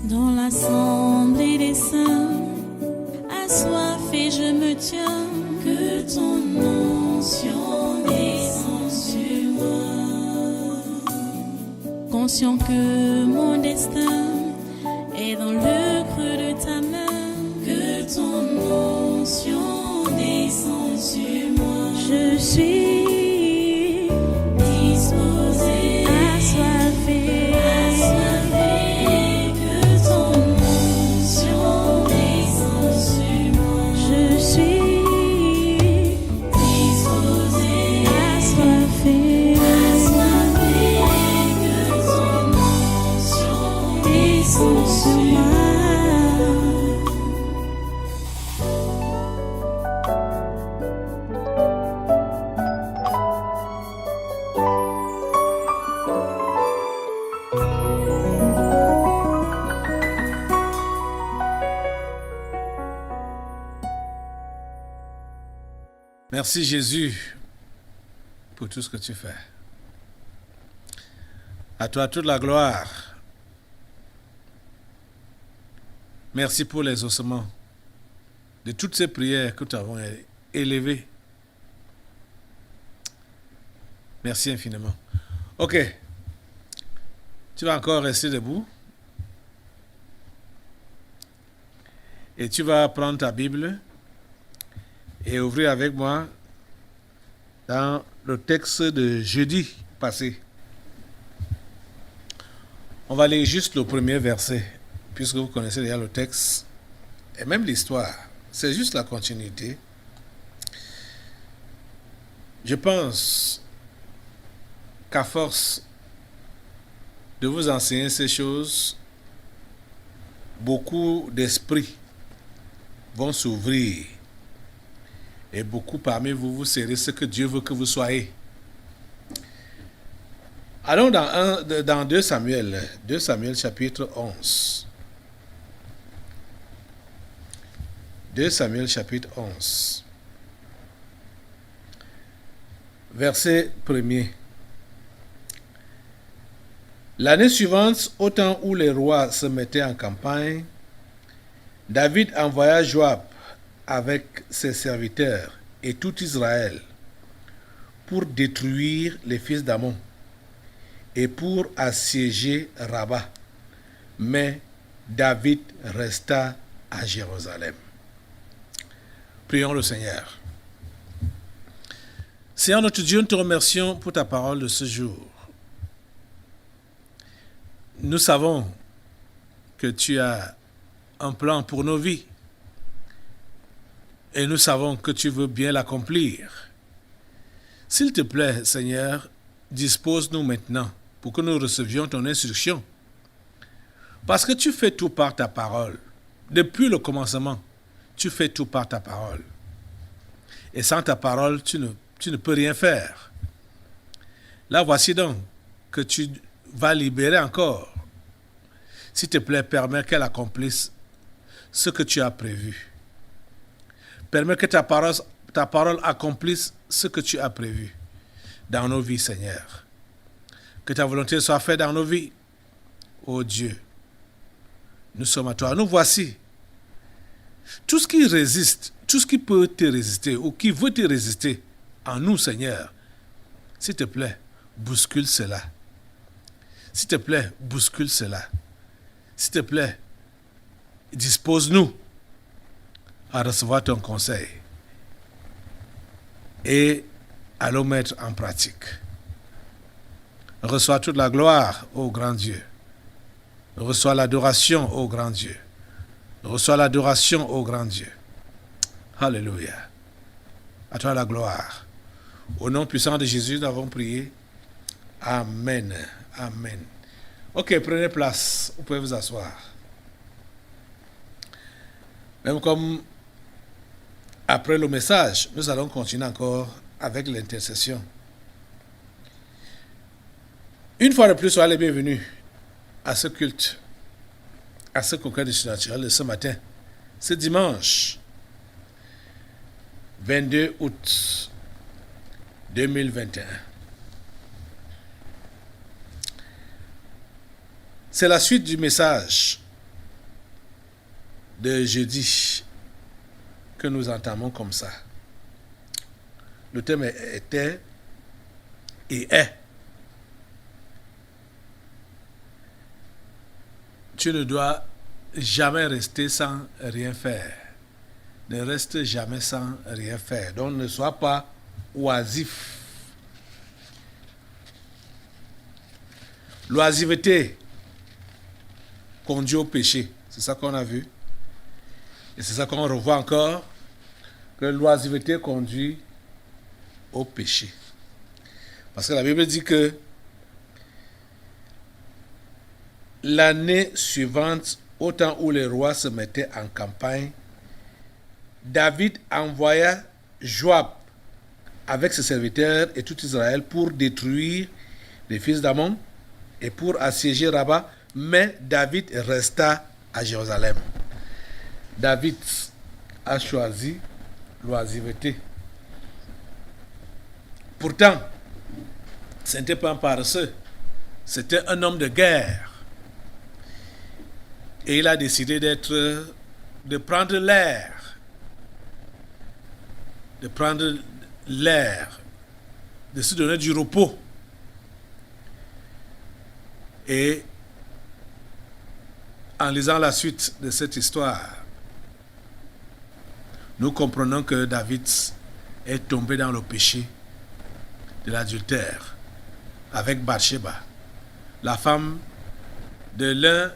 Dans l'assemblée des saints, assoiffé je me tiens, que ton onction descende sur moi. Conscient que mon destin est dans le creux de ta main, que ton onction descende sur moi. Je suis disposé, assoiffé, que ton onction descende sur moi. Je suis disposé, assoiffé, que ton onction descende sur moi. Merci Jésus pour tout ce que tu fais. À toi toute la gloire. Merci pour les ossements de toutes ces prières que nous avons élevées. Merci infiniment. Ok. Tu vas encore rester debout. Et tu vas prendre ta Bible et ouvrir avec moi dans le texte de jeudi passé. On va lire juste le premier verset, puisque vous connaissez déjà le texte et même l'histoire. C'est juste la continuité. Je pense qu'à force de vous enseigner ces choses, beaucoup d'esprits vont s'ouvrir. Et beaucoup parmi vous, vous serez ce que Dieu veut que vous soyez. Allons dans 2 Samuel chapitre 11. 2 Samuel chapitre 11. Verset 1er. L'année suivante, au temps où les rois se mettaient en campagne, David envoya Joab avec ses serviteurs et tout Israël pour détruire les fils d'Ammon et pour assiéger Rabat. Mais David resta à Jérusalem. Prions le Seigneur. Seigneur notre Dieu, nous te remercions pour ta parole de ce jour. Nous savons que tu as un plan pour nos vies. Et nous savons que tu veux bien l'accomplir. S'il te plaît, Seigneur, dispose-nous maintenant pour que nous recevions ton instruction. Parce que tu fais tout par ta parole. Depuis le commencement, tu fais tout par ta parole. Et sans ta parole, tu ne peux rien faire. Là, voici donc que tu vas libérer encore. S'il te plaît, permets qu'elle accomplisse ce que tu as prévu. Permets que ta parole accomplisse ce que tu as prévu dans nos vies, Seigneur. Que ta volonté soit faite dans nos vies. Ô Dieu, nous sommes à toi. Nous voici. Tout ce qui résiste, tout ce qui peut te résister ou qui veut te résister en nous, Seigneur, s'il te plaît, bouscule cela. S'il te plaît, bouscule cela. S'il te plaît, dispose-nous à recevoir ton conseil et à le mettre en pratique. Reçois toute la gloire, ô grand Dieu. Reçois l'adoration, ô grand Dieu. Reçois l'adoration, ô grand Dieu. Alléluia. À toi la gloire. Au nom puissant de Jésus, nous avons prié. Amen. Amen. Ok, prenez place. Vous pouvez vous asseoir. Même comme après le message, nous allons continuer encore avec l'intercession. Une fois de plus, soyez les bienvenus à ce culte, à ce congrès du surnaturel de ce matin, ce dimanche 22 août 2021. C'est la suite du message de jeudi que nous entamons comme ça. Le thème était et est. Tu ne dois jamais rester sans rien faire. Ne reste jamais sans rien faire. Donc ne sois pas oisif. L'oisiveté conduit au péché. C'est ça qu'on a vu. Et c'est ça qu'on revoit encore. Que l'oisiveté conduit au péché. Parce que la Bible dit que l'année suivante, au temps où les rois se mettaient en campagne, David envoya Joab avec ses serviteurs et tout Israël pour détruire les fils d'Ammon et pour assiéger Rabat, mais David resta à Jérusalem. David a choisi l'oisiveté. Pourtant, ce n'était pas un paresseux, c'était un homme de guerre. Et il a décidé de prendre l'air, de se donner du repos. Et en lisant la suite de cette histoire, nous comprenons que David est tombé dans le péché de l'adultère avec Bathsheba, la femme de l'un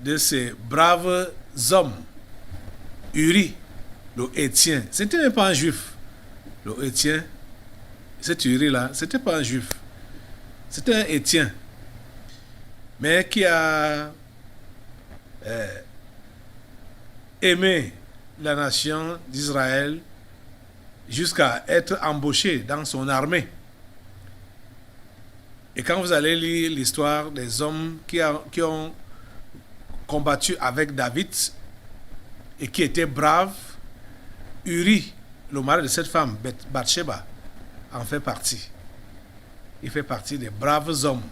de ces braves hommes, Uri, le Héthien. Ce n'était même pas un juif. Le Héthien, cet Uri-là, ce n'était pas un juif. C'était un Héthien. Mais qui a aimé la nation d'Israël jusqu'à être embauché dans son armée. Et quand vous allez lire l'histoire des hommes qui ont combattu avec David et qui étaient braves, Uri, le mari de cette femme, Bathsheba, en fait partie. Il fait partie des braves hommes.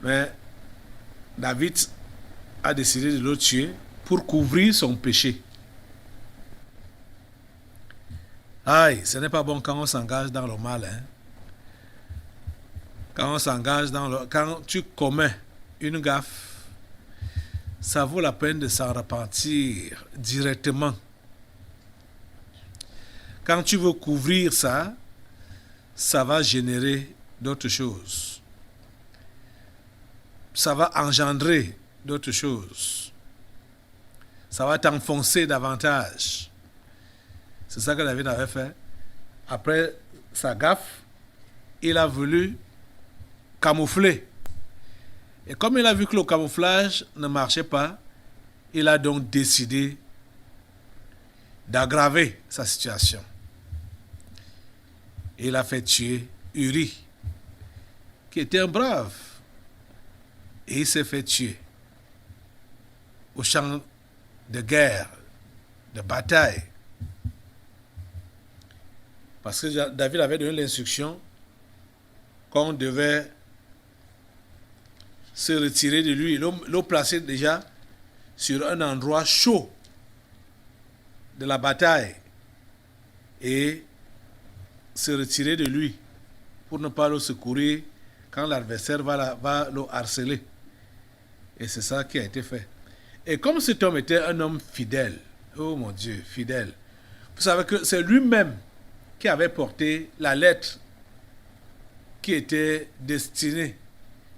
Mais David a décidé de le tuer pour couvrir son péché. Aïe, ce n'est pas bon quand on s'engage dans le mal. Hein? Quand tu commets une gaffe, ça vaut la peine de s'en repentir directement. Quand tu veux couvrir ça, ça va générer d'autres choses. Ça va engendrer d'autres choses. Ça va t'enfoncer davantage. C'est ça que David avait fait. Après sa gaffe, il a voulu camoufler. Et comme il a vu que le camouflage ne marchait pas, il a donc décidé d'aggraver sa situation. Il a fait tuer Uri, qui était un brave. Et il s'est fait tuer au champ de guerre, de bataille. Parce que David avait donné l'instruction qu'on devait se retirer de lui, le placer déjà sur un endroit chaud de la bataille et se retirer de lui pour ne pas le secourir quand l'adversaire va le harceler. Et c'est ça qui a été fait. Et comme cet homme était un homme fidèle, oh mon Dieu, fidèle, vous savez que c'est lui-même qui avait porté la lettre qui était destinée,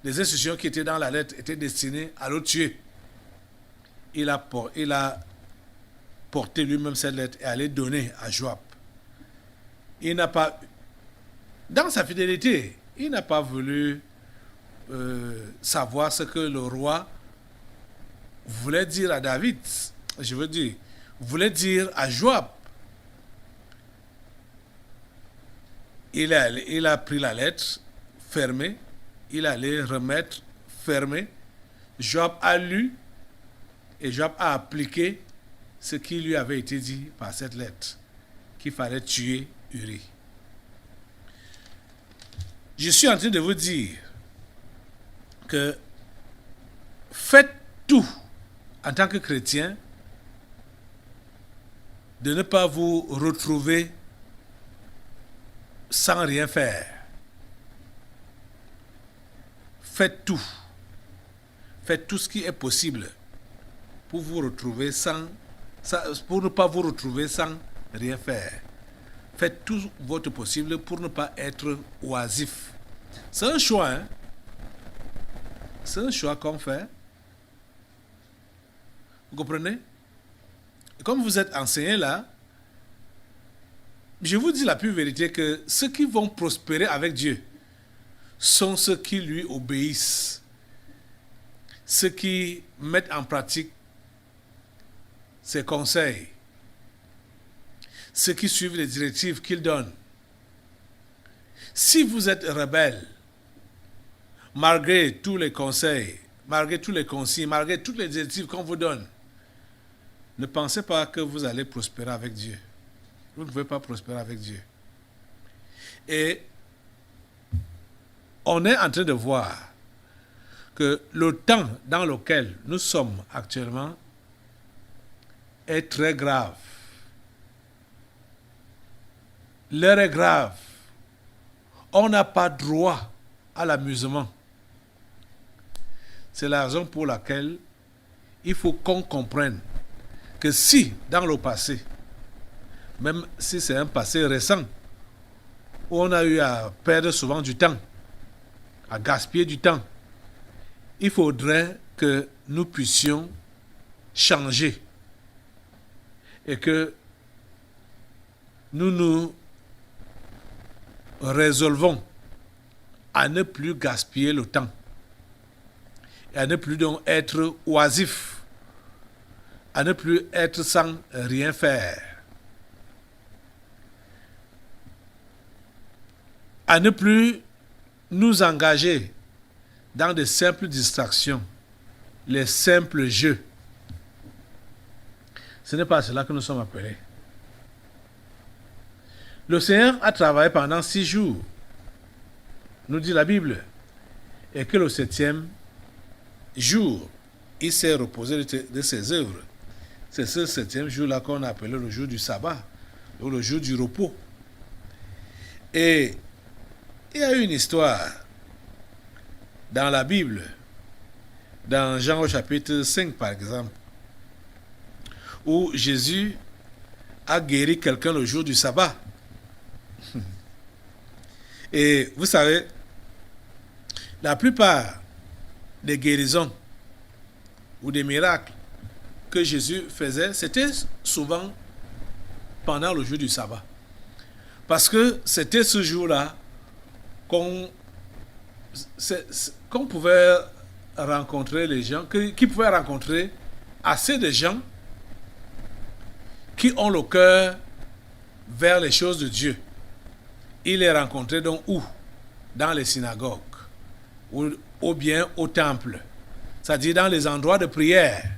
les instructions qui étaient dans la lettre étaient destinées à le tuer. Il a porté lui-même cette lettre et à les donner à Joab. Il n'a pas, dans sa fidélité, il n'a pas voulu savoir ce que le roi voulait dire à David. Je veux dire, voulait dire à Joab. Il a pris la lettre fermée, il allait remettre fermée. Joab a lu et Joab a appliqué ce qui lui avait été dit par cette lettre, qu'il fallait tuer Uri. Je suis en train de vous dire que faites tout en tant que chrétien, de ne pas vous retrouver sans rien faire. Faites tout. Faites tout ce qui est possible pour vous retrouver pour ne pas vous retrouver sans rien faire. Faites tout votre possible pour ne pas être oisif. C'est un choix, hein? C'est un choix qu'on fait. Vous comprenez? Comme vous êtes enseigné là, je vous dis la pure vérité que ceux qui vont prospérer avec Dieu sont ceux qui lui obéissent, ceux qui mettent en pratique ses conseils, ceux qui suivent les directives qu'il donne. Si vous êtes rebelle, malgré tous les conseils, malgré tous les consignes, malgré toutes les directives qu'on vous donne, ne pensez pas que vous allez prospérer avec Dieu. Vous ne pouvez pas prospérer avec Dieu. Et on est en train de voir que le temps dans lequel nous sommes actuellement est très grave. L'heure est grave. On n'a pas droit à l'amusement. C'est la raison pour laquelle il faut qu'on comprenne que si, dans le passé, même si c'est un passé récent, où on a eu à perdre souvent du temps, à gaspiller du temps, il faudrait que nous puissions changer et que nous nous résolvons à ne plus gaspiller le temps et à ne plus donc être oisif, à ne plus être sans rien faire, à ne plus nous engager dans de simples distractions, les simples jeux. Ce n'est pas à cela que nous sommes appelés. Le Seigneur a travaillé pendant 6 jours, nous dit la Bible, et que le 7e jour, il s'est reposé de ses œuvres. C'est ce 7e jour-là qu'on a appelé le jour du sabbat, ou le jour du repos. Et il y a une histoire dans la Bible, dans Jean au chapitre 5 par exemple, où Jésus a guéri quelqu'un le jour du sabbat. Et vous savez, la plupart des guérisons ou des miracles que Jésus faisait, c'était souvent pendant le jour du sabbat. Parce que c'était ce jour-là qu'on pouvait rencontrer les gens, qui pouvaient rencontrer assez de gens qui ont le cœur vers les choses de Dieu. Il les rencontrait donc où? Dans les synagogues, ou bien au temple, c'est-à-dire dans les endroits de prière.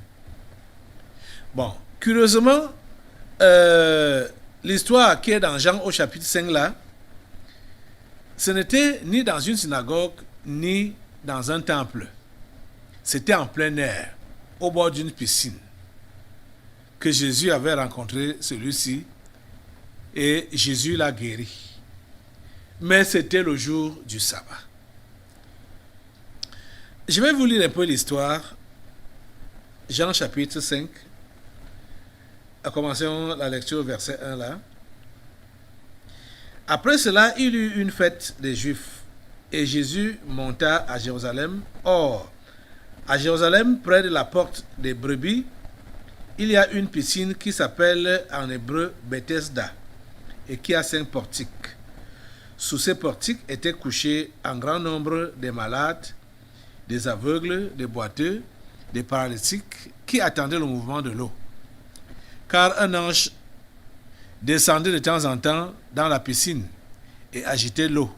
Bon, curieusement, l'histoire qui est dans Jean au chapitre 5 là, ce n'était ni dans une synagogue, ni dans un temple. C'était en plein air, au bord d'une piscine, que Jésus avait rencontré celui-ci, et Jésus l'a guéri. Mais c'était le jour du sabbat. Je vais vous lire un peu l'histoire. Jean chapitre 5. Commençons la lecture au verset 1 là. Après cela, il y eut une fête des Juifs, et Jésus monta à Jérusalem. Or, à Jérusalem, près de la porte des brebis, il y a une piscine qui s'appelle en hébreu Bethesda, et qui a 5 portiques. Sous ces portiques étaient couchés un grand nombre de malades, des aveugles, des boiteux, des paralytiques, qui attendaient le mouvement de l'eau. Car un ange descendait de temps en temps dans la piscine et agitait l'eau.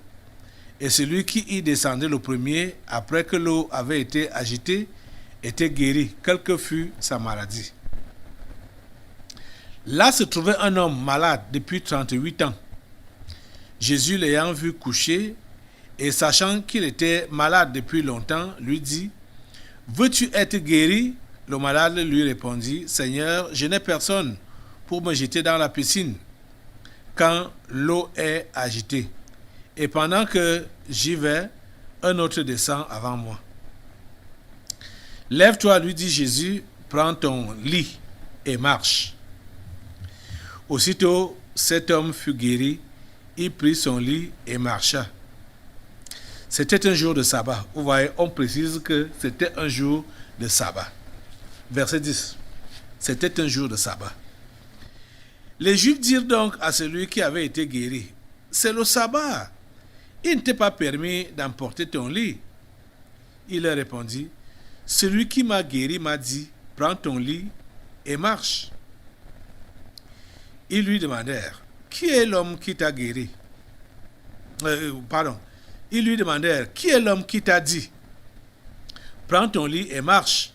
Et celui qui y descendait le premier, après que l'eau avait été agitée, était guéri, quelle que fût sa maladie. Là se trouvait un homme malade depuis 38 ans. Jésus l'ayant vu couché, et sachant qu'il était malade depuis longtemps, lui dit : « Veux-tu être guéri ? Le malade lui répondit, « Seigneur, je n'ai personne pour me jeter dans la piscine quand l'eau est agitée. Et pendant que j'y vais, un autre descend avant moi. » « Lève-toi, lui dit Jésus, prends ton lit et marche. » Aussitôt, cet homme fut guéri, il prit son lit et marcha. C'était un jour de sabbat. Vous voyez, on précise que c'était un jour de sabbat. Verset 10. C'était un jour de sabbat. Les Juifs dirent donc à celui qui avait été guéri, « C'est le sabbat. Il ne t'est pas permis d'emporter ton lit. » Il leur répondit, « Celui qui m'a guéri m'a dit, prends ton lit et marche. » Ils lui demandèrent, « Qui est l'homme qui t'a guéri ?» Ils lui demandèrent, « Qui est l'homme qui t'a dit, prends ton lit et marche ?»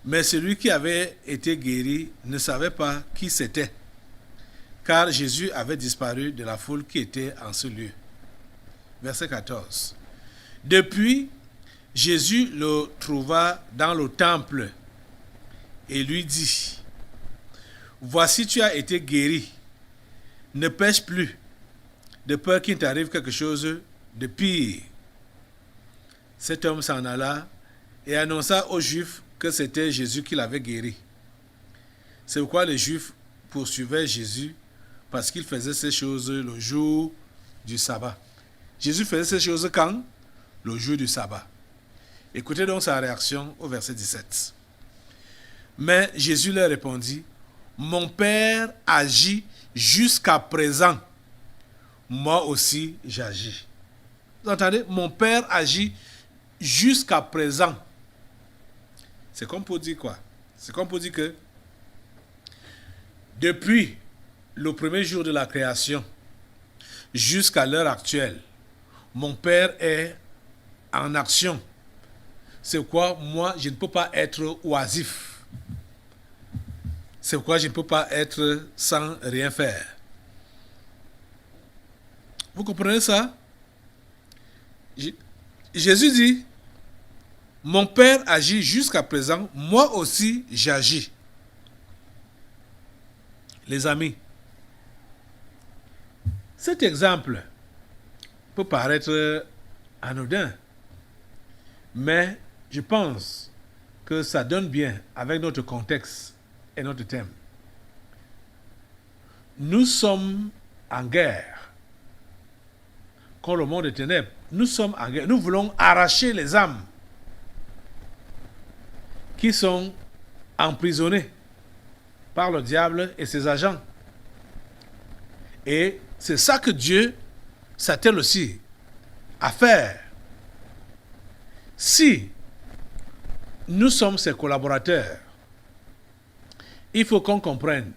Mais celui qui avait été guéri ne savait pas qui c'était, car Jésus avait disparu de la foule qui était en ce lieu. Verset 14. Depuis, Jésus le trouva dans le temple et lui dit, « Voici, tu as été guéri. Ne pêche plus, de peur qu'il t'arrive quelque chose de pire. » Cet homme s'en alla et annonça aux Juifs que c'était Jésus qui l'avait guéri. C'est pourquoi les Juifs poursuivaient Jésus parce qu'il faisait ces choses le jour du sabbat. Jésus faisait ces choses quand? Le jour du sabbat. Écoutez donc sa réaction au verset 17. Mais Jésus leur répondit, « Mon Père agit jusqu'à présent. Moi aussi j'agis. » Vous entendez? Mon Père agit jusqu'à présent. C'est comme pour dire quoi? C'est comme pour dire que depuis le premier jour de la création jusqu'à l'heure actuelle, mon Père est en action. C'est pourquoi moi, je ne peux pas être oisif. C'est pourquoi je ne peux pas être sans rien faire. Vous comprenez ça? Jésus dit, mon Père agit jusqu'à présent, moi aussi j'agis. Les amis, cet exemple peut paraître anodin, mais je pense que ça donne bien avec notre contexte et notre thème. Nous sommes en guerre contre le monde des ténèbres. Nous sommes en guerre. Nous voulons arracher les âmes qui sont emprisonnés par le diable et ses agents. Et c'est ça que Dieu s'attelle aussi à faire. Si nous sommes ses collaborateurs, il faut qu'on comprenne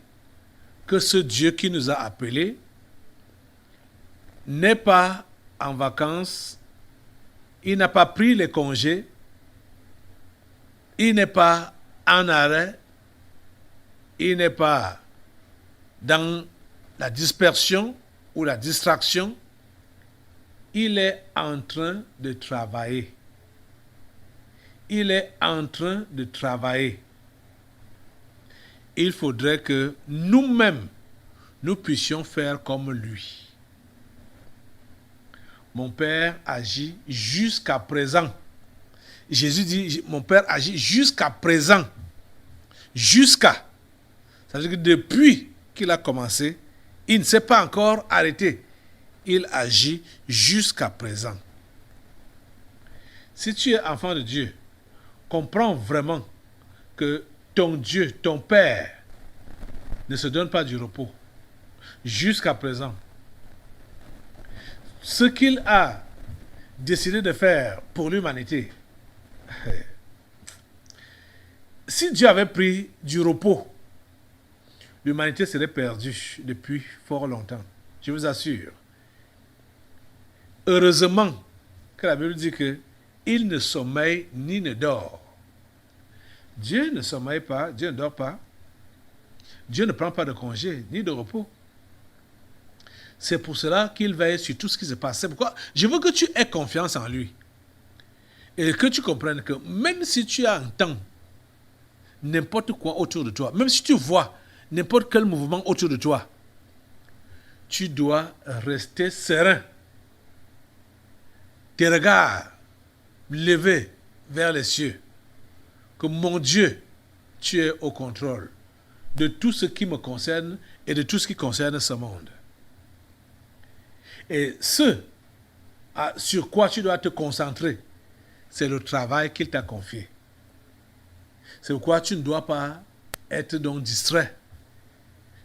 que ce Dieu qui nous a appelés n'est pas en vacances, il n'a pas pris les congés, il n'est pas en arrêt, il n'est pas dans la dispersion ou la distraction, il est en train de travailler. Il est en train de travailler. Il faudrait que nous-mêmes, nous puissions faire comme lui. Mon Père agit jusqu'à présent. Jésus dit, mon Père agit jusqu'à présent. Jusqu'à. Ça veut dire que depuis qu'il a commencé, il ne s'est pas encore arrêté. Il agit jusqu'à présent. Si tu es enfant de Dieu, comprends vraiment que ton Dieu, ton Père, ne se donne pas du repos. Jusqu'à présent. Ce qu'il a décidé de faire pour l'humanité, si Dieu avait pris du repos, l'humanité serait perdue depuis fort longtemps. Je vous assure. Heureusement que la Bible dit que il ne sommeille ni ne dort. Dieu ne sommeille pas, Dieu ne dort pas. Dieu ne prend pas de congé ni de repos. C'est pour cela qu'il veille sur tout ce qui se passe. C'est pourquoi je veux que tu aies confiance en lui. Et que tu comprennes que même si tu as un temps n'importe quoi autour de toi, même si tu vois n'importe quel mouvement autour de toi, tu dois rester serein. Tes regards levés vers les cieux. Que mon Dieu, tu es au contrôle de tout ce qui me concerne et de tout ce qui concerne ce monde. Et ce sur quoi tu dois te concentrer, c'est le travail qu'il t'a confié. C'est pourquoi tu ne dois pas être donc distrait.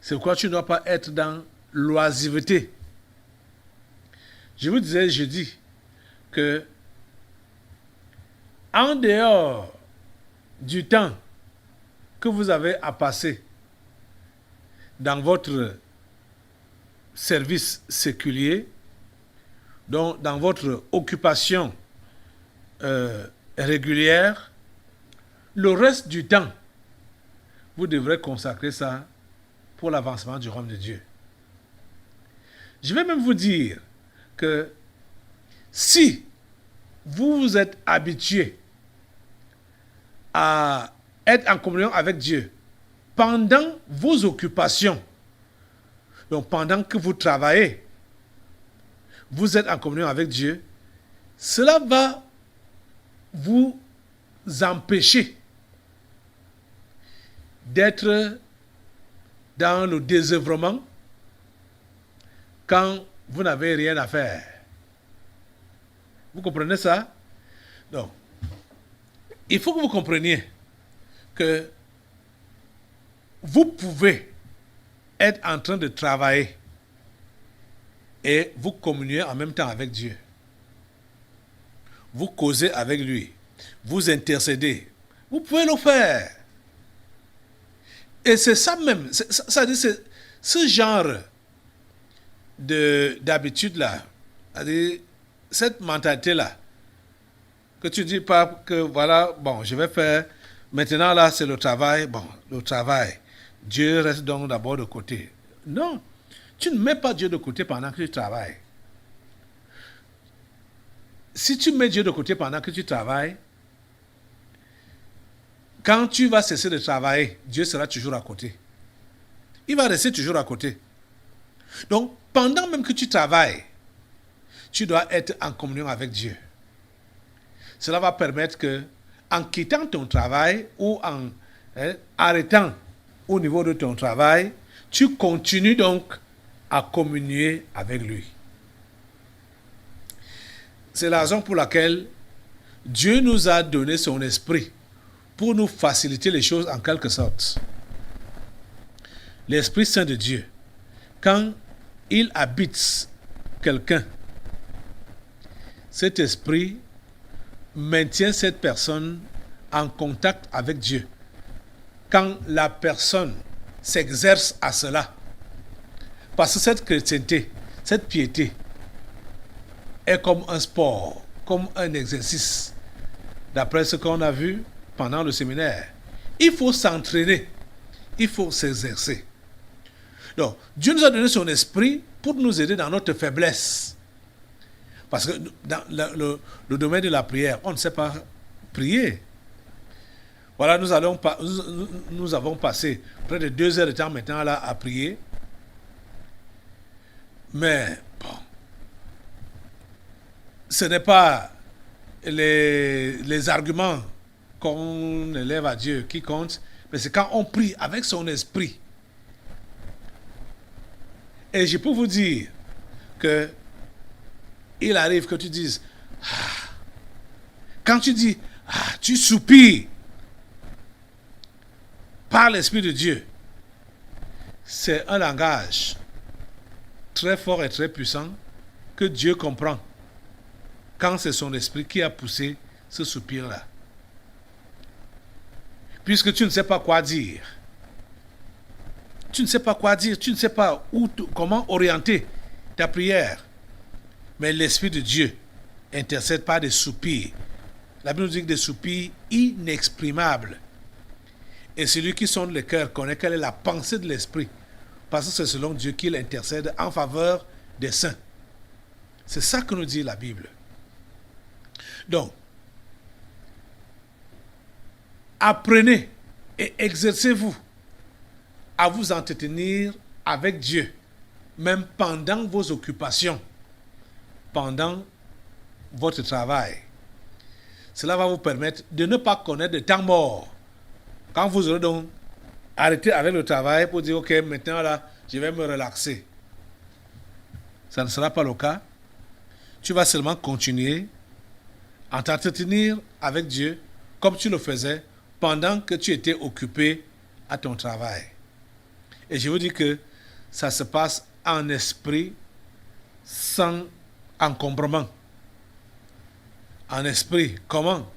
C'est pourquoi tu ne dois pas être dans l'oisiveté. Je vous disais jeudi que en dehors du temps que vous avez à passer dans votre service séculier, donc dans votre occupation régulière, le reste du temps, vous devrez consacrer ça pour l'avancement du royaume de Dieu. Je vais même vous dire que si vous vous êtes habitué à être en communion avec Dieu pendant vos occupations, donc pendant que vous travaillez, vous êtes en communion avec Dieu, cela va vous empêcher d'être dans le désœuvrement quand vous n'avez rien à faire. Vous comprenez ça? Donc, il faut que vous compreniez que vous pouvez être en train de travailler et vous communiez en même temps avec Dieu. Vous causez avec lui. Vous intercédez. Vous pouvez le faire. Et c'est ça même. C'est ce genre d'habitude-là. Cette mentalité-là. Que tu dis pas que voilà, bon, je vais faire. Maintenant, là, c'est le travail. Bon, le travail. Dieu reste donc d'abord de côté. Non. Tu ne mets pas Dieu de côté pendant que tu travailles. Si tu mets Dieu de côté pendant que tu travailles, quand tu vas cesser de travailler, Dieu sera toujours à côté. Il va rester toujours à côté. Donc, pendant même que tu travailles, tu dois être en communion avec Dieu. Cela va permettre que, en quittant ton travail ou en arrêtant au niveau de ton travail, tu continues donc à communier avec lui. C'est la raison pour laquelle Dieu nous a donné son esprit pour nous faciliter les choses en quelque sorte. L'Esprit Saint de Dieu, quand il habite quelqu'un, cet esprit maintient cette personne en contact avec Dieu. Quand la personne s'exerce à cela, parce que cette chrétienté, cette piété, est comme un sport, comme un exercice, d'après ce qu'on a vu pendant le séminaire. Il faut s'entraîner, il faut s'exercer. Donc, Dieu nous a donné son esprit pour nous aider dans notre faiblesse. Parce que dans le domaine de la prière, on ne sait pas prier. Voilà, nous avons passé près de 2 heures de temps maintenant là à prier. Mais, bon, ce n'est pas les arguments qu'on élève à Dieu qui comptent, mais c'est quand on prie avec son esprit. Et je peux vous dire que il arrive que tu dises, quand tu dis, tu soupires par l'Esprit de Dieu, c'est un langage très fort et très puissant que Dieu comprend quand c'est son esprit qui a poussé ce soupir-là. Puisque tu ne sais pas quoi dire. Tu ne sais pas quoi dire, tu ne sais pas comment orienter ta prière. Mais l'Esprit de Dieu intercède par des soupirs. La Bible nous dit que des soupirs inexprimables. Et celui qui sonde le cœur connaît quelle est la pensée de l'Esprit. Parce que c'est selon Dieu qu'il intercède en faveur des saints. C'est ça que nous dit la Bible. Donc, apprenez Et exercez-vous à vous entretenir avec Dieu, même pendant vos occupations, pendant votre travail. Cela va vous permettre de ne pas connaître de temps mort. Quand vous aurez donc arrêté avec le travail pour dire, ok, maintenant là, je vais me relaxer. Ça ne sera pas le cas. Tu vas seulement continuer à t'entretenir avec Dieu comme tu le faisais pendant que tu étais occupé à ton travail. Et je vous dis que ça se passe en esprit sans encombrement. En esprit, comment?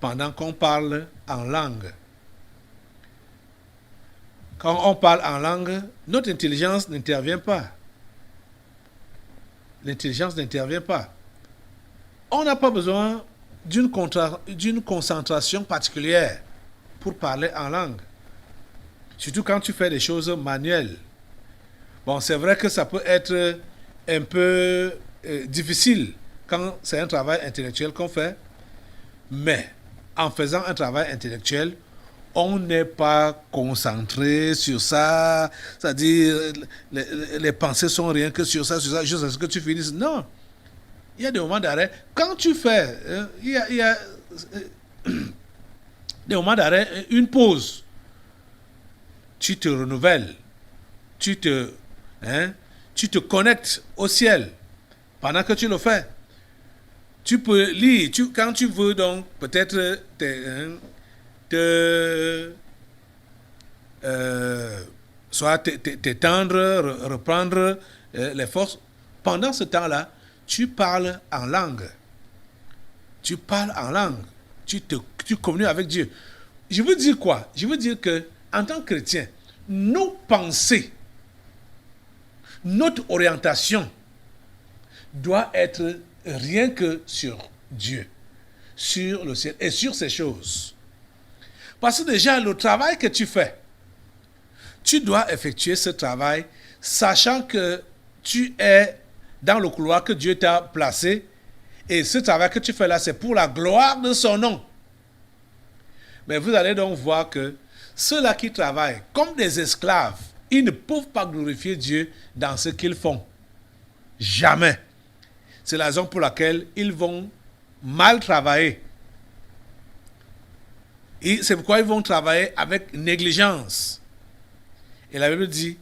Pendant qu'on parle en langue. Quand on parle en langue, notre intelligence n'intervient pas. L'intelligence n'intervient pas. On n'a pas besoin d'une concentration particulière pour parler en langue. Surtout quand tu fais des choses manuelles. Bon, c'est vrai que ça peut être un peu difficile quand c'est un travail intellectuel qu'on fait, mais en faisant un travail intellectuel, on n'est pas concentré sur ça, c'est-à-dire les pensées sont rien que sur ça, jusqu'à ce que tu finisses. Non, il y a des moments d'arrêt. Quand tu fais, il y a des moments d'arrêt, une pause. Tu te renouvelles, tu te connectes au ciel pendant que tu le fais. Tu peux lire, quand tu veux donc peut-être soit t'étendre, reprendre les forces. Pendant ce temps-là, tu parles en langue. Tu parles en langue. Tu communiques avec Dieu. Je veux dire quoi? Je veux dire que en tant que chrétien, nos pensées, notre orientation doit être rien que sur Dieu, sur le ciel et sur ces choses. Parce que déjà, le travail que tu fais, tu dois effectuer ce travail sachant que tu es dans le couloir que Dieu t'a placé et ce travail que tu fais là, c'est pour la gloire de son nom. Mais vous allez donc voir que ceux-là qui travaillent comme des esclaves, ils ne peuvent pas glorifier Dieu dans ce qu'ils font. Jamais. C'est la raison pour laquelle ils vont mal travailler. Et c'est pourquoi ils vont travailler avec négligence. Et la Bible dit,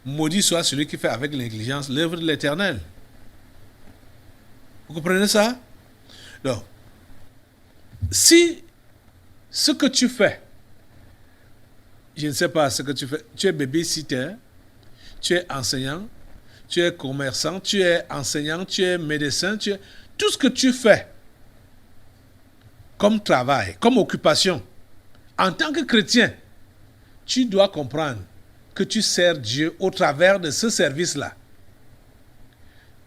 maudit soit celui qui fait avec négligence l'œuvre de l'Éternel. Vous comprenez ça? Donc, si ce que tu fais, je ne sais pas ce que tu fais, tu es babysitter, tu es enseignant, tu es commerçant, tu es enseignant, tu es médecin, tout ce que tu fais comme travail, comme occupation, en tant que chrétien, tu dois comprendre que tu sers Dieu au travers de ce service-là.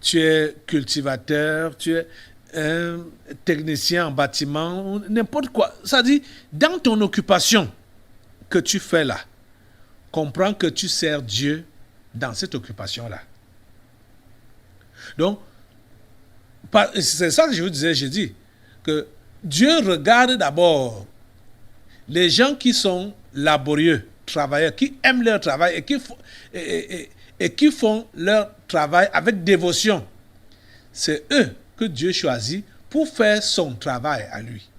Tu es cultivateur, tu es un technicien en bâtiment, n'importe quoi. Ça dit, dans ton occupation que tu fais là, comprends que tu sers Dieu dans cette occupation-là. Donc, c'est ça que je vous disais, j'ai dit, que Dieu regarde d'abord les gens qui sont laborieux, travailleurs, qui aiment leur travail et qui font leur travail avec dévotion. C'est eux que Dieu choisit pour faire son travail à lui.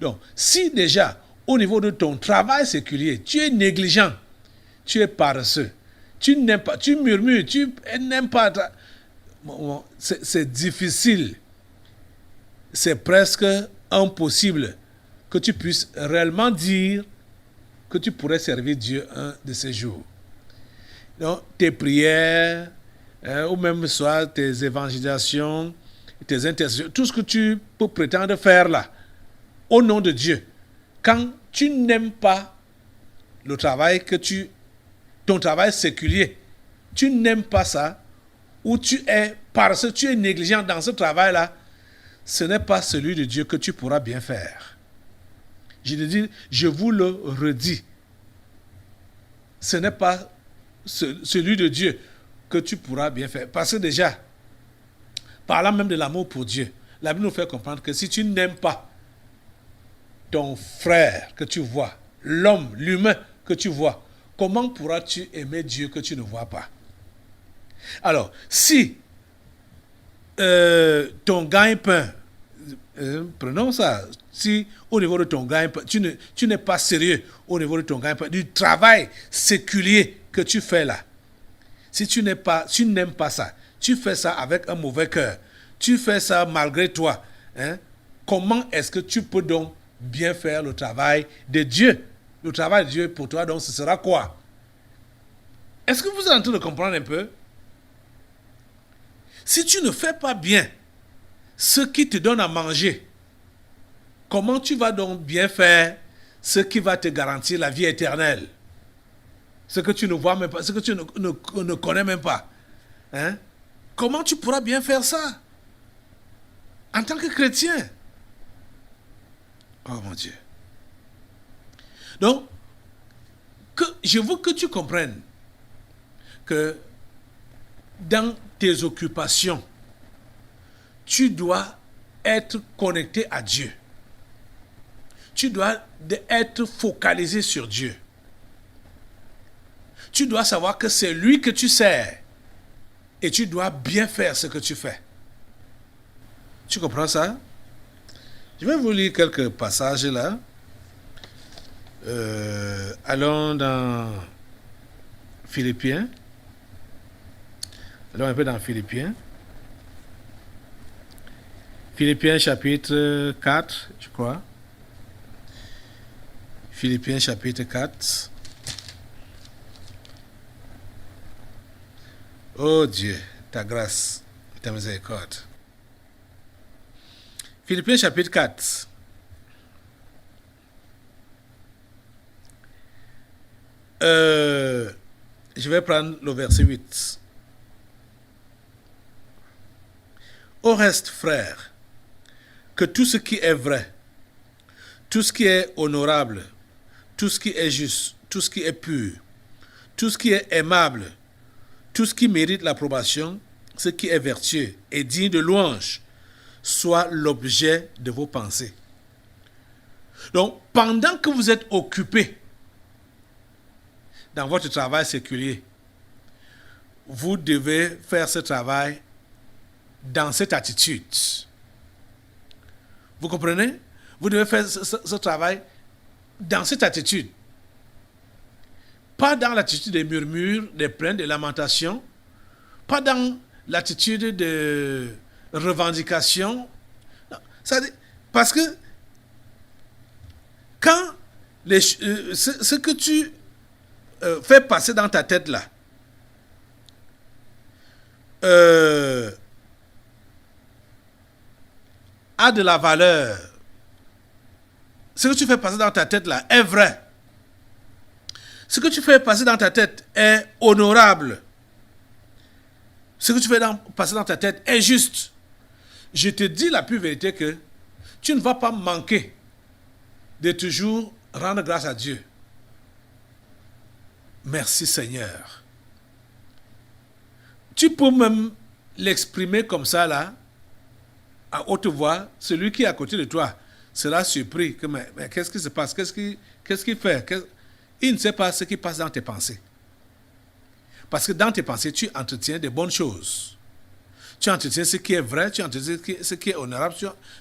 Donc, si déjà, au niveau de ton travail séculier, tu es négligent, tu es paresseux, tu n'aimes pas, tu murmures, tu n'aimes pas, c'est difficile, c'est presque impossible que tu puisses réellement dire que tu pourrais servir Dieu un de ces jours. Donc, tes prières, ou même soit tes évangélisations, tes intercessions, tout ce que tu peux prétendre faire là, au nom de Dieu, quand tu n'aimes pas le travail ton travail séculier, tu n'aimes pas ça, ou tu es paresseux, tu es négligent dans ce travail-là, ce n'est pas celui de Dieu que tu pourras bien faire. Je vous le redis. Ce n'est pas celui de Dieu que tu pourras bien faire. Parce que déjà, parlant même de l'amour pour Dieu, la Bible nous fait comprendre que si tu n'aimes pas ton frère que tu vois, l'homme, l'humain que tu vois, comment pourras-tu aimer Dieu que tu ne vois pas? Alors, si ton gagne-pain, prenons ça, si au niveau de ton gagne-pain, tu n'es pas sérieux au niveau de ton gagne-pain, du travail séculier que tu fais là, si tu n'aimes pas ça, tu fais ça avec un mauvais cœur, tu fais ça malgré toi, hein, comment est-ce que tu peux donc bien faire le travail de Dieu? Le travail de Dieu pour toi, donc, ce sera quoi? Est-ce que vous êtes en train de comprendre un peu? Si tu ne fais pas bien ce qui te donne à manger, comment tu vas donc bien faire ce qui va te garantir la vie éternelle? Ce que tu ne vois même pas, ce que tu ne connais même pas. Hein? Comment tu pourras bien faire ça? En tant que chrétien. Oh mon Dieu. Donc, je veux que tu comprennes que dans tes occupations, tu dois être connecté à Dieu. Tu dois être focalisé sur Dieu. Tu dois savoir que c'est lui que tu sers et tu dois bien faire ce que tu fais. Tu comprends ça? Je vais vous lire quelques passages là. Allons dans Philippiens. Allons un peu dans Philippiens. Philippiens chapitre 4, je crois. Philippiens chapitre 4. Oh Dieu, ta grâce, ta miséricorde. Philippiens chapitre 4. Je vais prendre le verset 8. Au reste, frères, que tout ce qui est vrai, tout ce qui est honorable, tout ce qui est juste, tout ce qui est pur, tout ce qui est aimable, tout ce qui mérite l'approbation, ce qui est vertueux et digne de louange, soit l'objet de vos pensées. Donc, pendant que vous êtes occupé dans votre travail séculier, vous devez faire ce travail dans cette attitude. Vous comprenez? Vous devez faire ce travail dans cette attitude. Pas dans l'attitude des murmures, des plaintes, des lamentations. Pas dans l'attitude de revendication. Non, parce que quand ce que tu fais passer dans ta tête là, a de la valeur. Ce que tu fais passer dans ta tête là est vrai. Ce que tu fais passer dans ta tête est honorable. Ce que tu fais passer dans ta tête est juste. Je te dis la pure vérité que tu ne vas pas manquer de toujours rendre grâce à Dieu. Merci Seigneur. Tu peux même l'exprimer comme ça là, à haute voix. Celui qui est à côté de toi sera surpris que mais qu'est-ce qui se passe? Qu'est-ce qu'il fait? Il ne sait pas ce qui passe dans tes pensées. Parce que dans tes pensées, tu entretiens des bonnes choses. Tu entretiens ce qui est vrai, tu entretiens ce qui est honorable,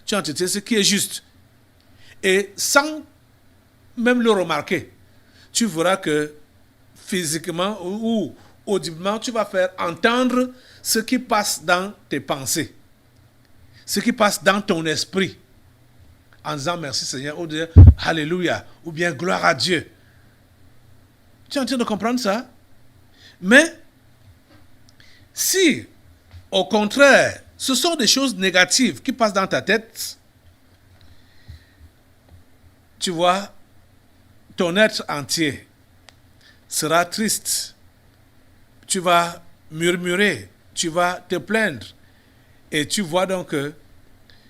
tu entretiens ce qui est juste. Et sans même le remarquer, tu verras que physiquement ou audiblement, tu vas faire entendre ce qui passe dans tes pensées. Ce qui passe dans ton esprit. En disant merci Seigneur, ou dire Alléluia, ou bien gloire à Dieu. Tu es en train de comprendre ça? Mais, si, au contraire, ce sont des choses négatives qui passent dans ta tête, tu vois, ton être entier sera triste. Tu vas murmurer, tu vas te plaindre. Et tu vois donc que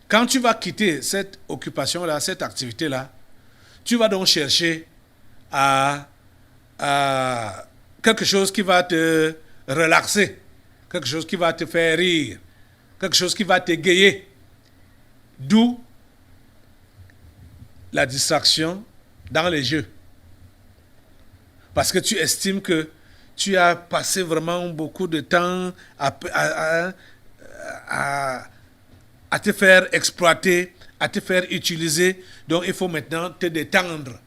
quand tu vas quitter cette occupation-là, cette activité-là, tu vas donc chercher à quelque chose qui va te relaxer, quelque chose qui va te faire rire, quelque chose qui va t'égayer. D'où la distraction dans les jeux. parce que tu estimes que tu as passé vraiment beaucoup de temps à te faire exploiter, à te faire utiliser. Donc il faut maintenant te détendre.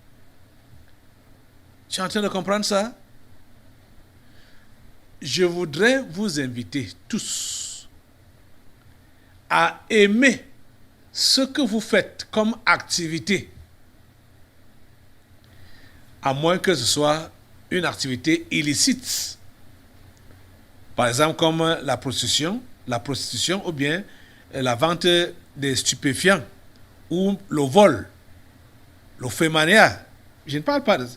Tu es en train de comprendre ça? Je voudrais vous inviter tous à aimer ce que vous faites comme activité, à moins que ce soit une activité illicite. Par exemple, comme la prostitution ou bien la vente des stupéfiants ou le vol, l'ophémania. Je ne parle pas de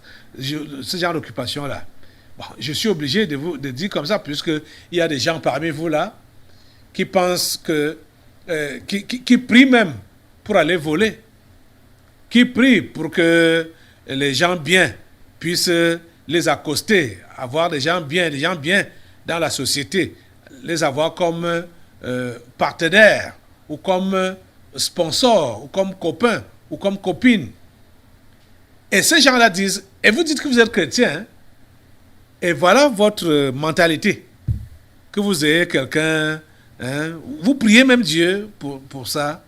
ce genre d'occupation-là. Bon, je suis obligé de dire comme ça, puisqu'il y a des gens parmi vous là qui pensent que, qui prient même pour aller voler, qui prient pour que les gens bien puissent les accoster, avoir des gens bien dans la société, les avoir comme partenaires, ou comme sponsors, ou comme copains, ou comme copines. Et ces gens-là disent, et vous dites que vous êtes chrétien, hein, et voilà votre mentalité, que vous ayez quelqu'un, hein, vous priez même Dieu pour ça.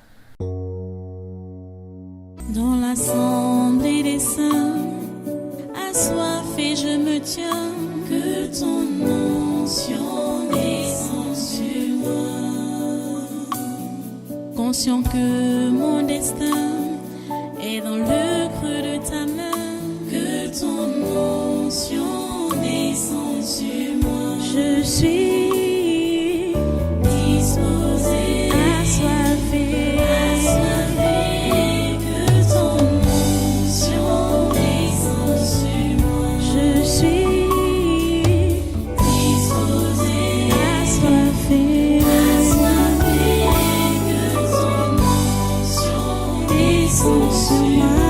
Dans l'assemblée des saints, assoiffé je me tiens, que ton onction descende sur moi. Conscient que mon destin est dans le creux de ta main, que ton onction descende sur moi. Je suis disposé, assoiffé, que ton onction descende sur moi. Je suis disposé, assoiffé, que ton onction descende sur moi.